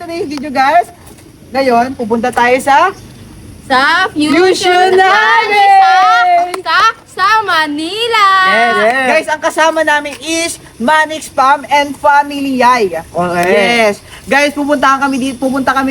today's video guys. Ngayon, pupunta tayo sa Fusion namin! Sa Manila! Yes. Guys, ang kasama namin is Manix Spam and Family Yay. Okay. Yes. Guys, pupunta kami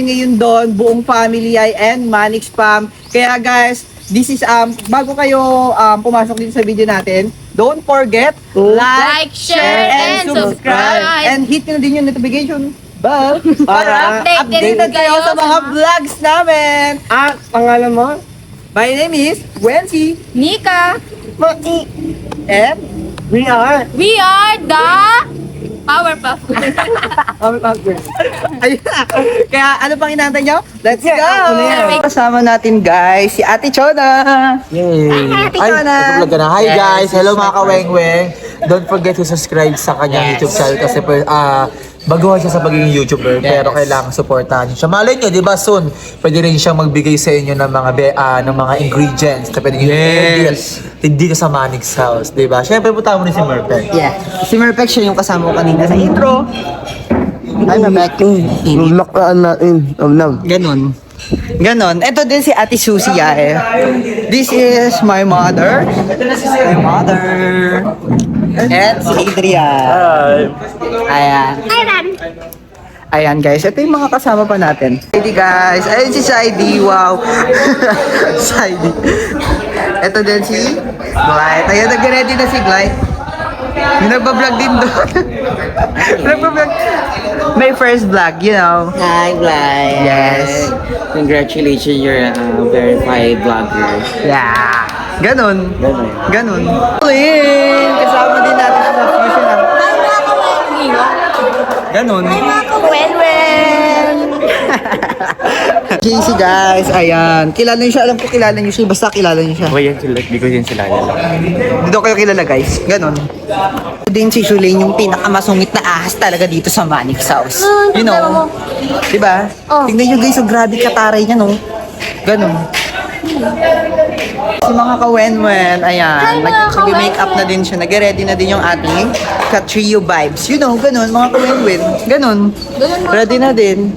ngayon doon, buong Family Yay and Manix Spam. Kaya guys, this is bago kayo pumasok dito sa video natin, don't forget Like, share, and subscribe. And hit nyo din yung notification bell para updated updated kayo sa mga vlogs namin. At pangalan mo? My name is Wency. Nika, And We are. we are the Powerpuff. ayun na. Kaya ano pang inaantay nyo? Let's go! ako na yan. Kasama natin guys, si Ate Chona. Yay! Ate Chona. Nag-vlog ka na. Hi Yes. guys! Hello mga kaweng-weng! Don't forget to subscribe sa kanyang YouTube channel kasi baguhan siya sa pagiging YouTuber pero kailangan supportahan niyo siya. Malay niyo, di ba soon, pwede rin siyang magbigay sa inyo ng mga ingredients na pwede niyo dito sa Manix House, di ba? Siyempre, punta mo rin si Merpek. Yeah. Si Merpex siya yung kasama ko kanina sa intro. Ay, Merpex. Laklaan natin. Ganon. Ganon. Ito din si Ate Susie eh. This is my mother. My mother. And si Adrian. Ayan. Ayan guys, ito yung mga kasama pa natin. Saidi guys, ayun si Saidi, wow. Saidi. Ito din si Glide. Ayan, nag-ready na si Glide. Yung nagbablog din doon. Nagbablog. May first vlog, you know. Hi, Glide. Yes. Congratulations, you're a verified vlogger. Yeah. Ganon. Ganon. Uy, kasama din natin sa fusion. Ganon. JC guys, ayan. Kilala niyo siya, alam ko kilala niyo siya, basta kilala niyo siya. yan sila, di ko yan sila Dito kayo kilala guys, ganon. Ito din si Shulaine, yung pinakamasungit na ahas talaga dito sa Manix House. You know? Diba? Tignan nyo guys, so grabe kataray niya, no? Ganon. Si mga kawenwen, ayan, nag-make-up na din siya, nag-ready na din yung ating ka-trio vibes. You know, ganun, mga kawenwen, ganun. Ready na din.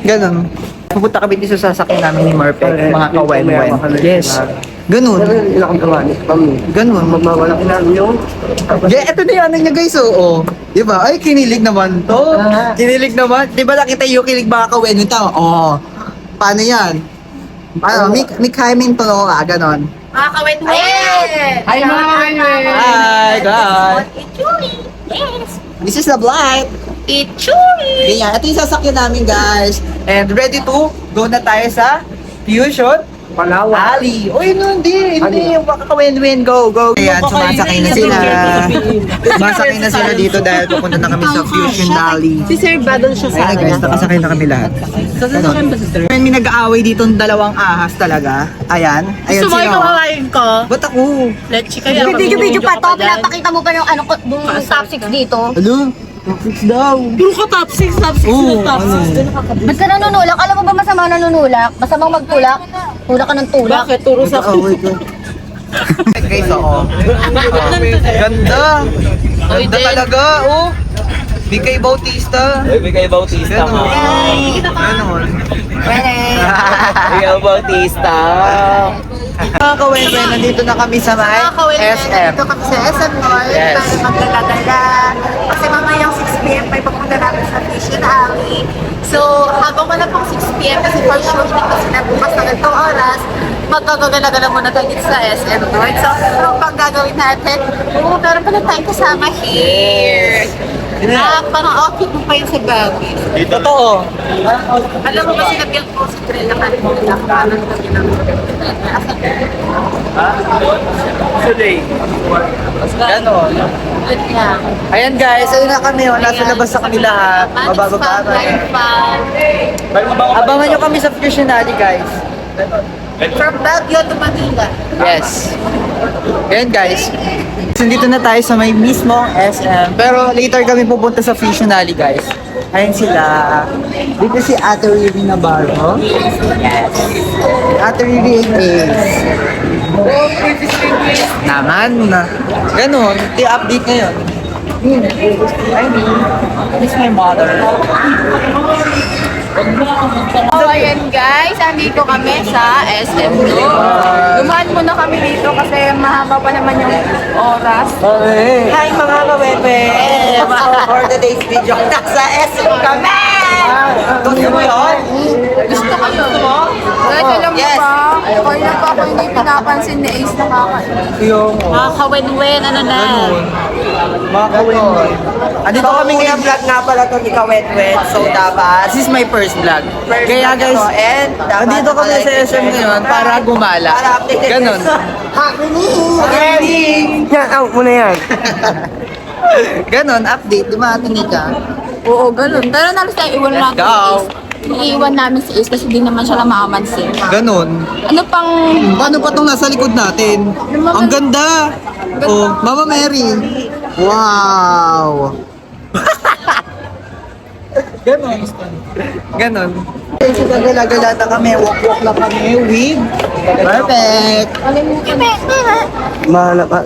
Ganun. Pupunta kami dito sa sasakyan namin ni Merpek, mga kawenwen. Yes. Ganun. Ilang kawani. Ganun. Magmawala ka na yung... Yeah, ito na yung ano niya guys, oo. Diba? Ay, kinilig naman to. Kinilig naman. Diba nakita yung kilig mga kawenwen tao? Oo. Paano yan? Ano, may kaiming to no, ganon. Mga kawet-wet! Hi, mga kawet! Hi, guys! Itchui! Yes! This is the blight. Itchui! Ganyan, ito yung sasakyan namin guys. And ready to go na tayo sa Fusion Palawan. Ali. Uy, no, hindi yung makaka-win-win. Go. Ayan, sumasakay na sila. Sumasakay na sila dito dahil pupunta na kami sa Fusion Valley. Si Sir Badon siya sa Ayan guys, nakasakay na kami lahat. Sasakyan ba si Sir? May nag-aaway dito ng dalawang ahas talaga. Ayan. Ayan Gusto mo sila. ikawawain ko? Ba't ako? Let's kaya. Video pa to, pinapakita mo pa yung ano, yung top 6 dito. Hello? Fix daw. Puro ka top 6, top 6, Oo, top 6. Ba't ka nanunulak? Alam mo ba masama nanunulak? Masamang magtulak? Tulak ka ng tulak. Bakit? Turo sa Nag-aaway ko. Guys, oo. Ganda. Ganda talaga, oh. BK Bautista. Bigay Bautista mo. Ganon. Bigay Bautista. Mga kawenwen, nandito na kami sa may SM. Dito kami sa SM Mall. Yes. Tayo magdala-dala. Kasi mamayang 6 p.m. may papunta namin sa Fusion Alley. So, habang wala pang 6 p.m. kasi for sure hindi kasi nabukas na ganitong oras, magkagagala-gala muna tayo dito sa SM North. So, ano pang gagawin natin? Meron pala tayong kasama here. Parang outfit mo pa yun sa gabi. Totoo. Alam mo ba sinabihan ko si Trey na kanina? Kanan kami ng Ganon. Good lang. Ayan guys, ayun na kami. Nasa labas na kami lahat. Mabababa tayo. Abangan nyo kami sa Fusion Alley guys. From Baguio to Manila. Yes. Ayan guys. Nandito na tayo sa may mismong SM. Pero later kami pupunta sa Fusion Alley guys. Ayan sila. Dito si Ate Riri Navarro. Yes. Ate Riri Ace. Naman. Ganon. Ito yung update ngayon. This is my mother. So, ayan guys, andito kami sa SM Blue. Dumaan muna kami dito kasi mahaba pa naman yung oras. Hi mga kawepe! For today's video, nasa SM kami! Gusto mo yun? Gusto ko yun. Guys, alam mo Yes. ba? Kaya pa ako hindi pinapansin ni Ace na kakain. Kakawen-wen, ano na. Mga kawepe. Andito kami ngayon vlog nga pala itong ika-wet-wet. So dapat, This is my first vlog. Kaya guys, and dapat nandito kami sa SM ngayon para gumala. Para updated. Ganon. Happening! Yan, out mo na yan. Ganon, update. Di ba, Tanika? Oo, ganun. Pero nalis tayo, iwan natin si Ikaw. Ace. Iiwan namin si Ace kasi di naman siya namamansin. Ganon. Ano pang... Paano pa itong nasa likod natin? Ang ganda! Oh, Mama Mary. Wow! Ganon. Ganon. So, gagala-gala na kami. Walk-walk na kami with... Perfect! Mahanap ka.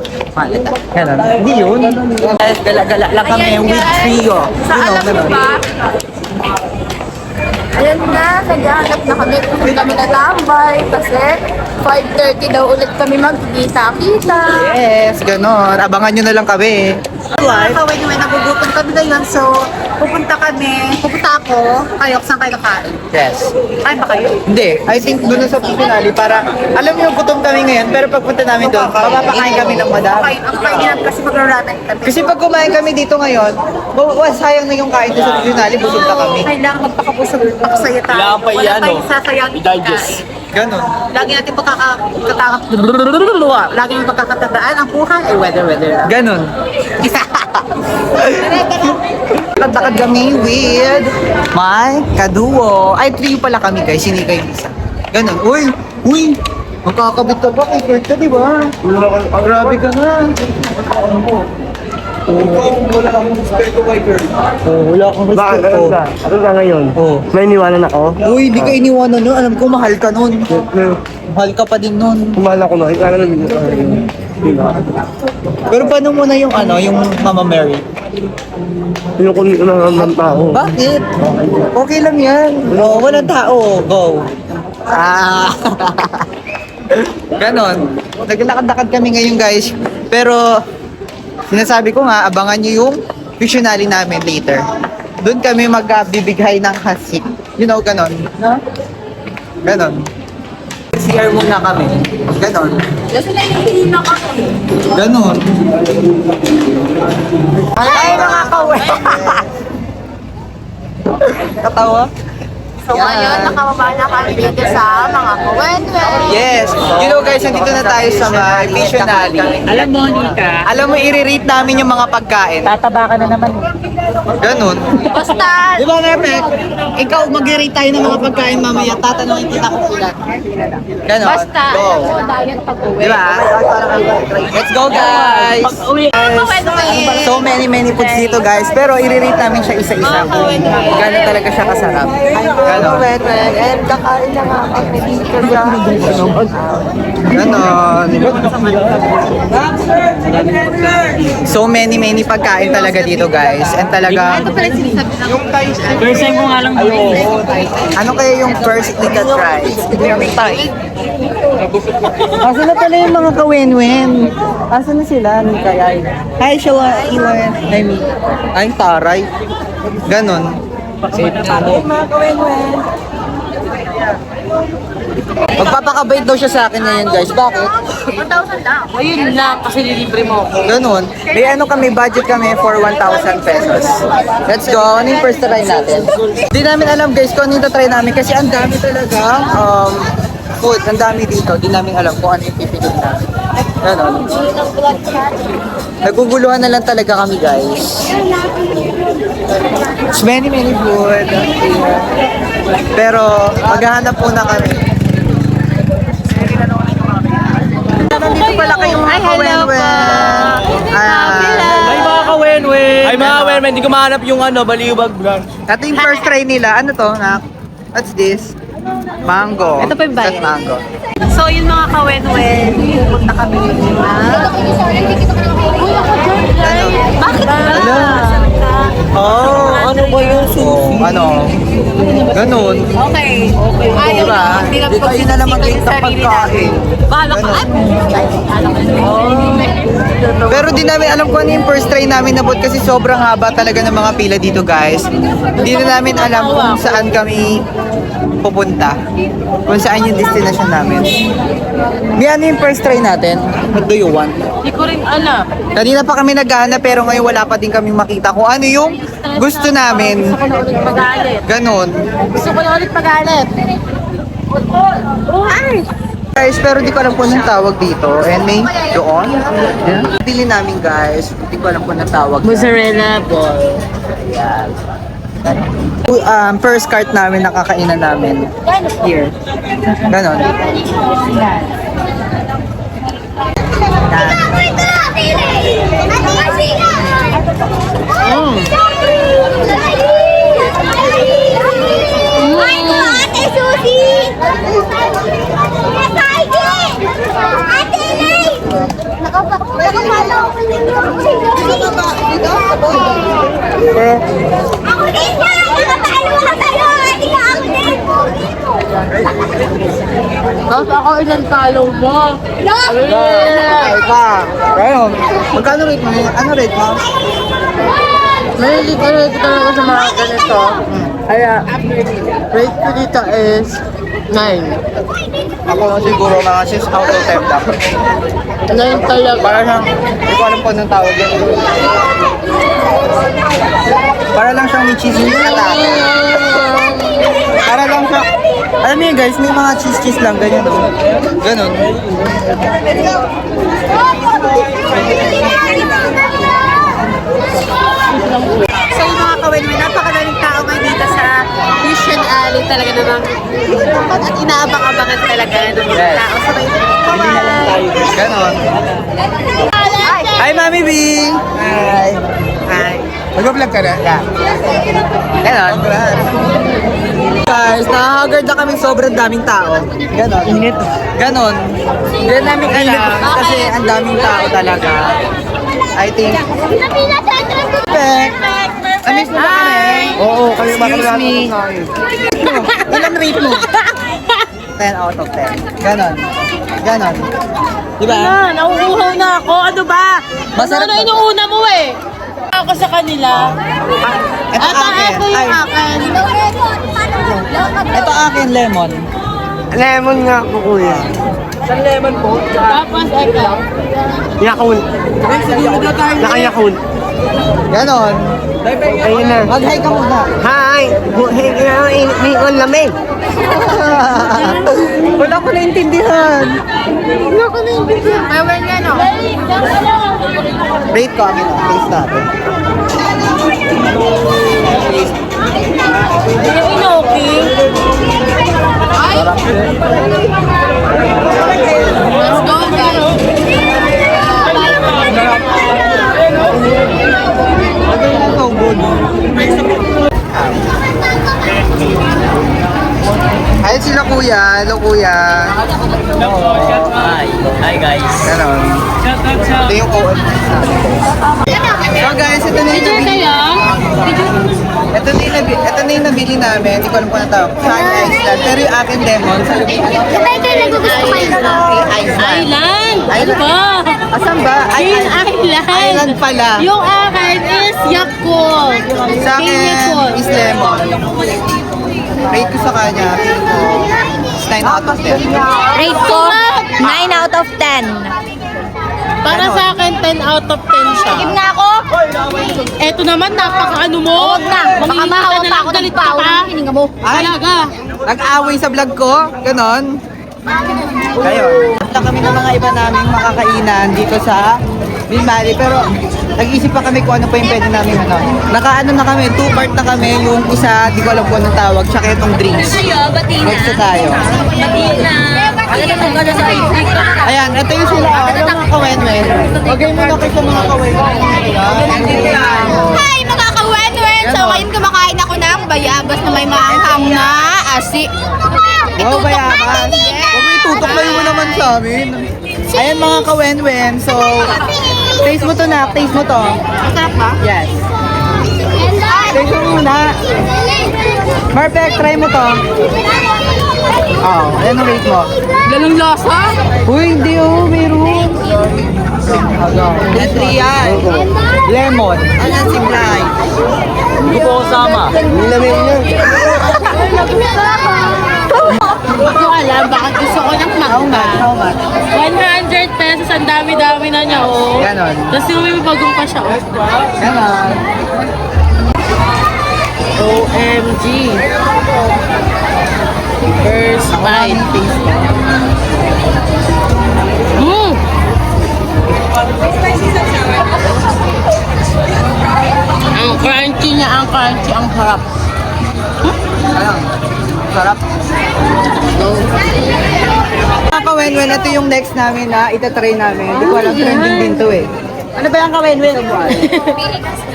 Ganon. Hindi yun. Guys, gala-gala lang kami Ayan, with guys. trio. Sa alam nyo ba? Ayan na, naghahanap na kami kung kami natambay kasi 5:30 daw ulit kami magkikita-kita. Yes, ganon. Abangan nyo na lang kami. Kawin naman, nagugutom kami ngayon, so pupunta ako, kayo, saan kayo kakain? Yes. Kain ba kayo? Hindi. I think doon na sa finale para, alam mo yung gutom kami ngayon, pero pagpunta namin doon, mapapakain kami ng madami. Okay, ang kain namin kasi maglalaban kami. Kasi pag kumain kami dito ngayon, sayang na yung kain doon sa finale, busog na kami. Kailangan magpakabusog, masaya tayo. Wala tayong sasayang kain. Ganon. Lagi natin lagi yung pagkakatandaan, ang buhay ay weather. Ganon. Lakad kami with my kaduo. Ay, trio pala kami guys, hindi kayo isa. Ganon. Uy! Magkakabit ka ba kay Kurt ka, di ba? Grabe ka na. Wala kang respeto kay Kurt. Wala akong Bakit? respeto. Ano ka ngayon? Oh. May iniwanan ako? Uy, di ka iniwanan nun. Alam ko, mahal ka nun. Mahal ka pa din nun. Kumahan ako na. Ikaw na Pero paano muna yung yung Mama Mary? Yung kunin ko ng tao. Bakit? Okay lang yan. No, walang tao. Go. Ganon. Naglakad-lakad kami ngayon guys. Pero, sinasabi ko nga, abangan nyo yung visionary namin later. Doon kami magbibigay ng hasik. You know, ganon. Ganon. CR muna kami. Ganon. Kasi naiingin na kami. Ganon. Ay, mga kawepe! Katawa? So ngayon, nakababa na kami dito sa mga kawen-wen. Yes. You know guys, nandito na tayo sa my visionary. Alam mo, Nika. Alam mo, i-rate namin yung mga pagkain. Tataba ka na naman. Ganon. Basta, Di ba, Perfect? Ikaw, mag-rate tayo ng mga pagkain mamaya. Tatanungin kita kung ilan. Ganon. basta, Go. alam mo, diet pag-uwi. Di ba? Let's go, guys! Pag-uwi. Kawen-wen. So many foods dito, guys. Pero i-rate namin siya isa-isa. Kung gano'n talaga siya kasarap. Ganon. And kakain na nga kami dito sa... Ganon. So many pagkain talaga dito, guys. And talaga... First time ko nga lang Ano kaya yung first thing that try? Tay. Asan na pala yung mga kawen-wen? Asan na sila? Ano kaya? Hi, Shawa, Iwan. Ay, taray. Ganon. Mga kawepe! Magpapakabait daw siya sa akin ngayon, guys. Bakit? 1,000 lang. Ayun lang, kasi nilibre mo ako. Ganon. May may budget kami for 1,000 pesos. Let's go. Ano yung first try natin? Hindi namin alam, guys, kung ano yung try namin kasi ang dami talaga food. Ang dami dito. Hindi namin alam kung ano yung pipigil namin. Ganon. Naguguluhan na lang talaga kami, guys. It's many food. Pero, maghahanap muna kami. Nandito pala kayong mga kawenwen. Ay, mga kawenwen. Ay, mga kawenwen. Hindi ko mahanap yung baliwag vlog. Ito yung first try nila. Ano to, nak? What's this? Mango. Ito pa yung bayan. That's mango. So yun mga kawen-wen, pupunta kami na. Uy, ako dyan, guys. Bakit ba? Ano ba yung Oh, ano? Ganun. Okay. Ayaw Diba? na, hindi lang Di kayo na lang mag-take ng sarili pagkain. namin. Bahala ka. Pero di namin alam kung ano yung first try namin nabot kasi sobrang haba talaga ng mga pila dito guys. Hindi na namin alam kung saan kami pupunta. Kung saan yung destination namin. May ano yung first try natin? What do you want? Hindi ko rin alam. Kanina pa kami naghahanap pero ngayon wala pa din kami makita kung ano yung gusto namin. Gusto ko na ulit magalit. Ganon. Gusto ko na ulit magalit. Ay! Guys, pero di ko alam kung anong tawag dito. And may doon. Yeah. Bili namin guys. Di ko alam kung anong tawag. Mozzarella ball. First cart namin, nakakainan namin. Here. Ganon. Ate Susie! Ate Elaine! Nakapalo ako Ako din yan! Nakapalo ako sa'yo! Ate ka ako din! Tapos ako ilang talo mo. Ay ka. Ganon. Magkano rate mo? Ano rate mo? Mahilig ko talaga sa mga ganito. Kaya, rate ko dito is 9. Ako siguro mga 6 out of 10 lang. 9 talaga. Para siyang, hindi ko alam kung anong tawag yan. Para lang siyang may cheese na tayo. Para lang siya, alam niyo guys, may mga cheese lang, ganyan o. Ganon. So yung mga kawin-win, napakadaling tao ngayon dito sa Mission Alley. Talaga namang at inaabang-abangan talaga ng mga Yes. tao. So kayo, Ganon. Hi, Mami B! Hi! Hi! Mag-vlog ka na? Yeah. Ganon. Guys, nakahagard na kami sobrang daming tao. Ganon. Init. Ganon. Hindi namin alam kasi ang daming tao talaga. I think. Perfect. Amis mo ba kami? Oo, kayo Excuse me. Ilan rate mo? 10 out of 10. Ganon. Ganon. Diba? nauuhaw na ako. Ano ba? Masarap Ano ba? inuuna mo eh? Ako sa kanila. Ito akin. Ito yung Ay, akin. ito akin, lemon. Lemon nga po, kuya. Tapos ito. Yakult. Naka-Yakult. Ganon. Ayun na. Mag-hi ka muna. Hi! May lamig. Wala ko naintindihan. Ewan nga no. Rate ko amin. Taste natin. Yung inoki. Ay! Let's go guys. So good. Ayun sila kuya. Hello kuya. Hi guys. Ganon. Ito yung OM. So guys, ito na yung nabili. Ito na yung nabili namin. Hindi ko alam kung ano tawag. Sunny Island. Pero yung akin lemon. Sabay kayo nagugusto kayo na Island! Ano ba? Asan ba? Green Island! Island pala. Yung akin is Yakult! Sa akin is lemon. Rate ko sa kanya. Feeling ko is 9 out of 10. Rate ko, 9 out of 10. Para sa akin, 10 out of 10 siya. Game na ako? Eto naman, napaka-ano mo. Huwag na. Baka mahawa pa ako ng galit ka pao pa. ng hininga mo. Talaga. Nag-away sa vlog ko. Ganon. Kayo. Punta kami ng mga iba naming makakainan dito sa Green Valley. Pero nag-iisip pa kami kung ano pa yung pwede namin ano. Naka-ano na kami, 2 part na kami. Yung isa, di ko alam kung anong tawag. Tsaka itong drinks. Next na tayo. Ayan, ito yung sila. Ano mga kawen-wen? Bagay mo na kayo sa mga kawen-wen. Hi, mga kawen-wen! So, ngayon kumakain ako ng bayabas na may maanghang na asi. Oh, bayabas. Huwag mo itutok kayo mo naman sa amin. Ayan mga kawen-wen. So, taste mo to na. Taste mo to. Masarap ba? Yes. Taste mo muna. Perfect, try mo to. Oh, ayan ang rate mo. Ganun lasa? Uy, hindi oh, meron. Ito yan. Lemon. Ano si Bly? Hindi ko kasama. Hindi ko alam, bakit gusto ko ng How much? How much? 100 pesos, ang dami-dami na niya, oh. Ganon. Tapos yung may bagong pa siya, oh. Ganon. OMG. First bite. Mmm! Ang crunchy niya, ang crunchy, ang harap. Ayan. Sarap. Mga kawenwen, ito yung next namin na itatry namin. Hindi ko alam, trending din to eh. Ano ba yung kawenwen?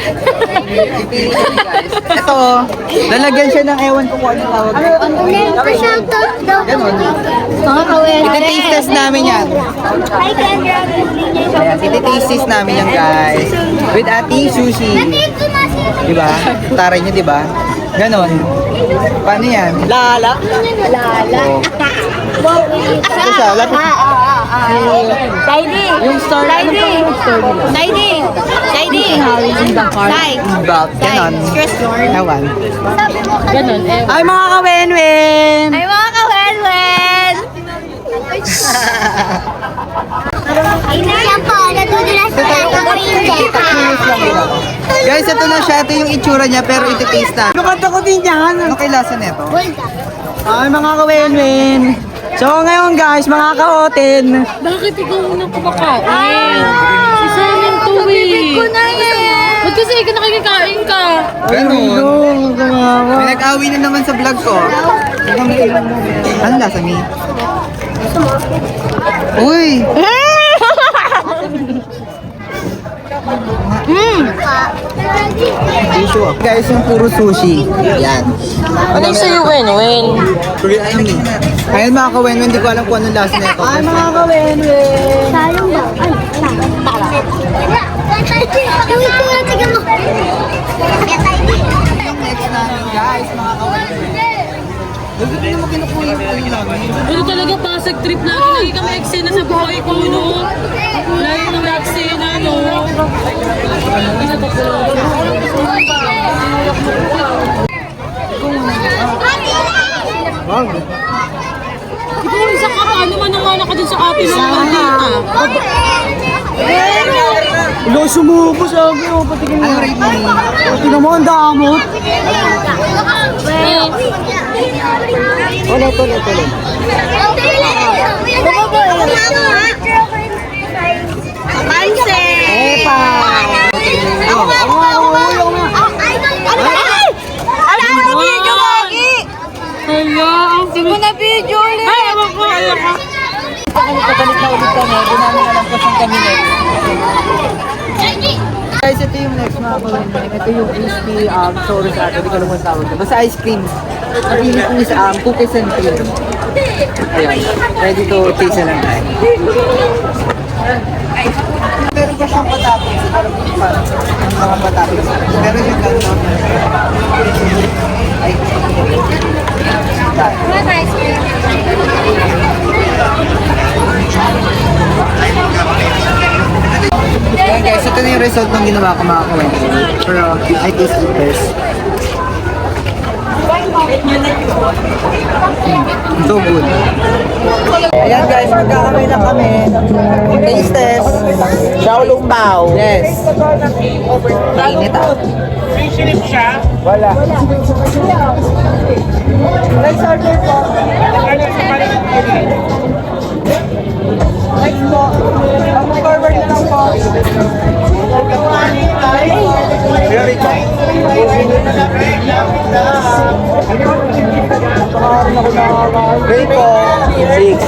Pipili kami guys. Ito, lalagyan siya ng ewan ko kung anong tawag. Ganon. Mga kawin. Iti-taste test namin yan. Ayan, iti-taste test namin yan guys. With Ate Sushi. Diba? Taray niyo, diba? Ganon. Paano yan? Lala. Ito siya, lapit. Saidi. Yung story, ano pa yung story nila? Saidi. Saidi. Sai. About, ganon. Ewan. Ganon. Ay mga kawenwen! Ay, mga kawen-wen! Yan po, natutulas ko lang ang Guys, ito na siya. Ito yung itsura niya pero iti-taste na. Nakanta ko din yan. Ano kay lasa nito? Ay mga kawenwen! So ngayon guys, mga kaotin. Bakit ikaw unang kumakain? Si Simon to eh. ko na yan. Ba't kasi ikaw nakikikain ka? Ganun. Pinag-awi na naman sa vlog ko. Ano lasa ni? Uy! Guys, yung puro sushi. Yan. Ano yung sa'yo, Wen-Wen? Ayun mga kawenwen, hindi ko alam kung anong lasa nito. Ay mga kawenwen! Sayang ba? Ay, Next namin guys, mga kawenwen. Hindi ko naman kinukuha yung namin. Ano talaga pasag trip na lagi kami eksena sa buhay ko, no? Lagi kami eksena, no? Ikaw isa ka pa, ano man naman ka dun sa atin ng mandita? Wala, sumuko sa akin. Oh, patigil mo. Ano rate mo ni? Tingnan mo, ang damot. Ulit. Epa! Hala, ang Hindi na video ulit. Ay, ewan ko, ayaw ka. Pagkalit na ulit kami, di namin alam kung saan kami next. Guys, ito yung next mga kawenwen. Ito yung crispy sorry sa atin, hindi ko alam kung tawag. Basta ice cream. Napili ko is cookies and cream. Ayan, ready to taste na lang tayo. Meron pa siyang patapos. Parang mga patapos. Meron yung gano'n. Ay. Ayan guys, ito na yung result ng ginawa ko mga kawenwen. Pero I taste it first. So good. Ayan guys, magkakamay na kami. Taste test. Shaolong Bao. Yes. Mainit ah. Wala. Next order po. Next po. Mag-forward na lang po. Very good. Rate po. 6.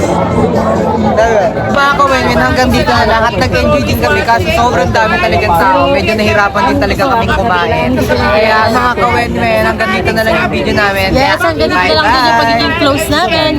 Mga kawenwen, hanggang dito na lang at nag-enjoy din kami kasi sobrang dami talagang tao. Medyo nahirapan din talaga kaming kumain. Kaya mga kawenwen, hanggang dito na lang yung video namin. Yes, ang ganito na lang din yung pagiging close namin.